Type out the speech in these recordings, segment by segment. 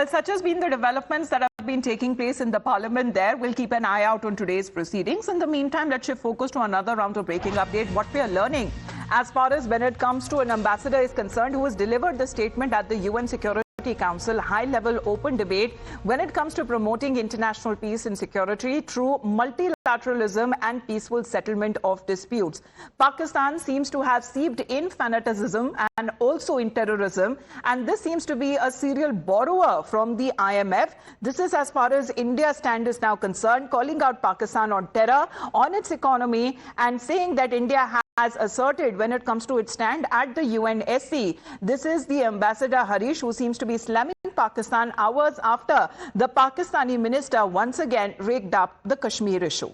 Well, such has been the developments that have been taking place in the parliament there. We'll keep an eye out on today's proceedings. In the meantime, let's shift focus to another round of breaking update. What we are learning as far as when it comes to an ambassador is concerned who has delivered the statement at the UN Security Council high-level open debate when it comes to promoting international peace and security through multilateralism and peaceful settlement of disputes. Pakistan seems to have seeped in fanaticism and also in terrorism, and this seems to be a serial borrower from the IMF. This is as far as India's stand is now concerned, calling out Pakistan on terror, on its economy, and saying that India has asserted when it comes to its stand at the UNSC. This is the Ambassador Harish, who seems to be slamming Pakistan hours after the Pakistani minister once again raked up the Kashmir issue.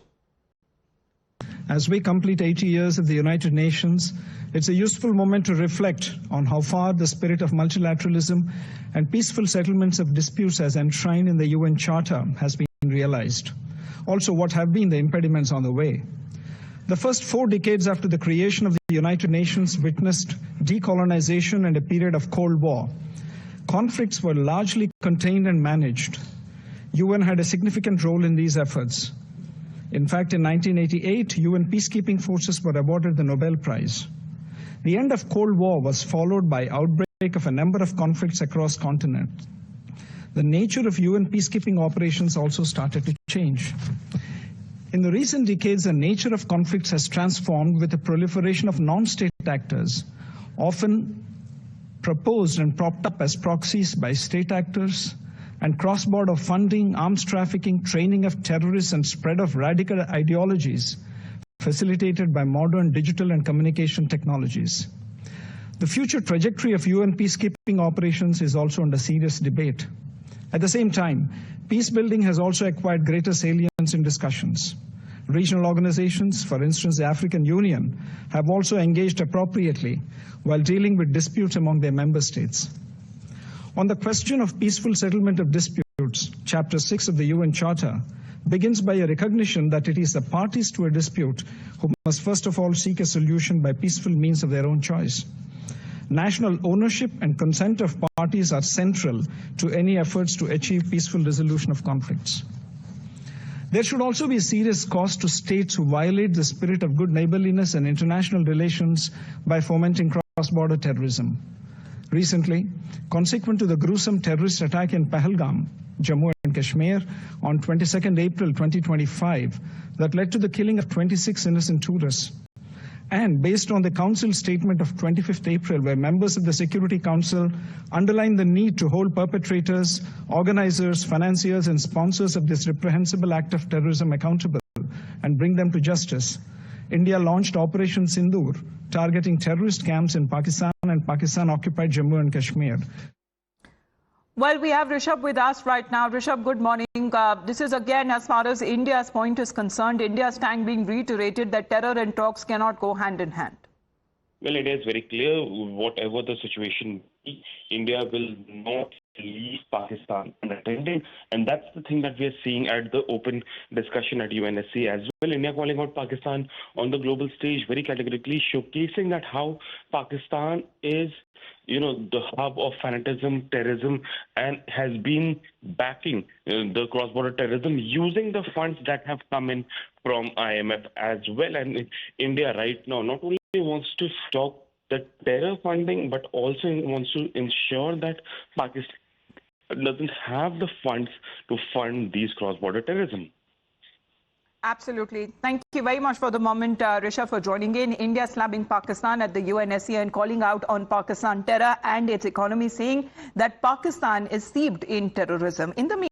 As we complete 80 years of the United Nations, it's a useful moment to reflect on how far the spirit of multilateralism and peaceful settlements of disputes as enshrined in the UN Charter has been realized. Also, what have been the impediments on the way? The first 4 decades after the creation of the United Nations witnessed decolonization and a period of Cold War. Conflicts were largely contained and managed. UN had a significant role in these efforts. In fact, in 1988, UN peacekeeping forces were awarded the Nobel Prize. The end of Cold War was followed by outbreak of a number of conflicts across continents. The nature of UN peacekeeping operations also started to change. In the recent decades, the nature of conflicts has transformed with the proliferation of non-state actors, often proposed and propped up as proxies by state actors, and cross-border funding, arms trafficking, training of terrorists, and spread of radical ideologies facilitated by modern digital and communication technologies. The future trajectory of UN peacekeeping operations is also under serious debate. At the same time, peace building has also acquired greater salience in discussions. Regional organizations, for instance the African Union, have also engaged appropriately while dealing with disputes among their member states. On the question of peaceful settlement of disputes, Chapter 6 of the UN Charter begins by a recognition that it is the parties to a dispute who must first of all seek a solution by peaceful means of their own choice. National ownership and consent of parties are central to any efforts to achieve peaceful resolution of conflicts. There should also be a serious cost to states who violate the spirit of good neighborliness and international relations by fomenting cross-border terrorism. Recently, consequent to the gruesome terrorist attack in Pahalgam, Jammu and Kashmir, on 22nd April 2025, that led to the killing of 26 innocent tourists, and based on the Council statement of 25th April, where members of the Security Council underlined the need to hold perpetrators, organizers, financiers, and sponsors of this reprehensible act of terrorism accountable and bring them to justice, India launched Operation Sindoor, targeting terrorist camps in Pakistan and Pakistan-occupied Jammu and Kashmir. Well, we have Rishabh with us right now. Rishabh, good morning. This is again, as far as India's point is concerned, India's stand being reiterated that terror and talks cannot go hand in hand. Well, it is very clear, whatever the situation be, India will not leave Pakistan unattended. And that's the thing that we are seeing at the open discussion at UNSC as well. India calling out Pakistan on the global stage very categorically, showcasing that how Pakistan is, the hub of fanatism, terrorism, and has been backing the cross-border terrorism using the funds that have come in from IMF as well. And India right now not only wants to stop the terror funding, but also wants to ensure that Pakistan doesn't have the funds to fund these cross-border terrorism. Absolutely. Thank you very much for the moment, Rishabh, for joining in. India slamming Pakistan at the UNSC and calling out on Pakistan terror and its economy, saying that Pakistan is steeped in terrorism. In the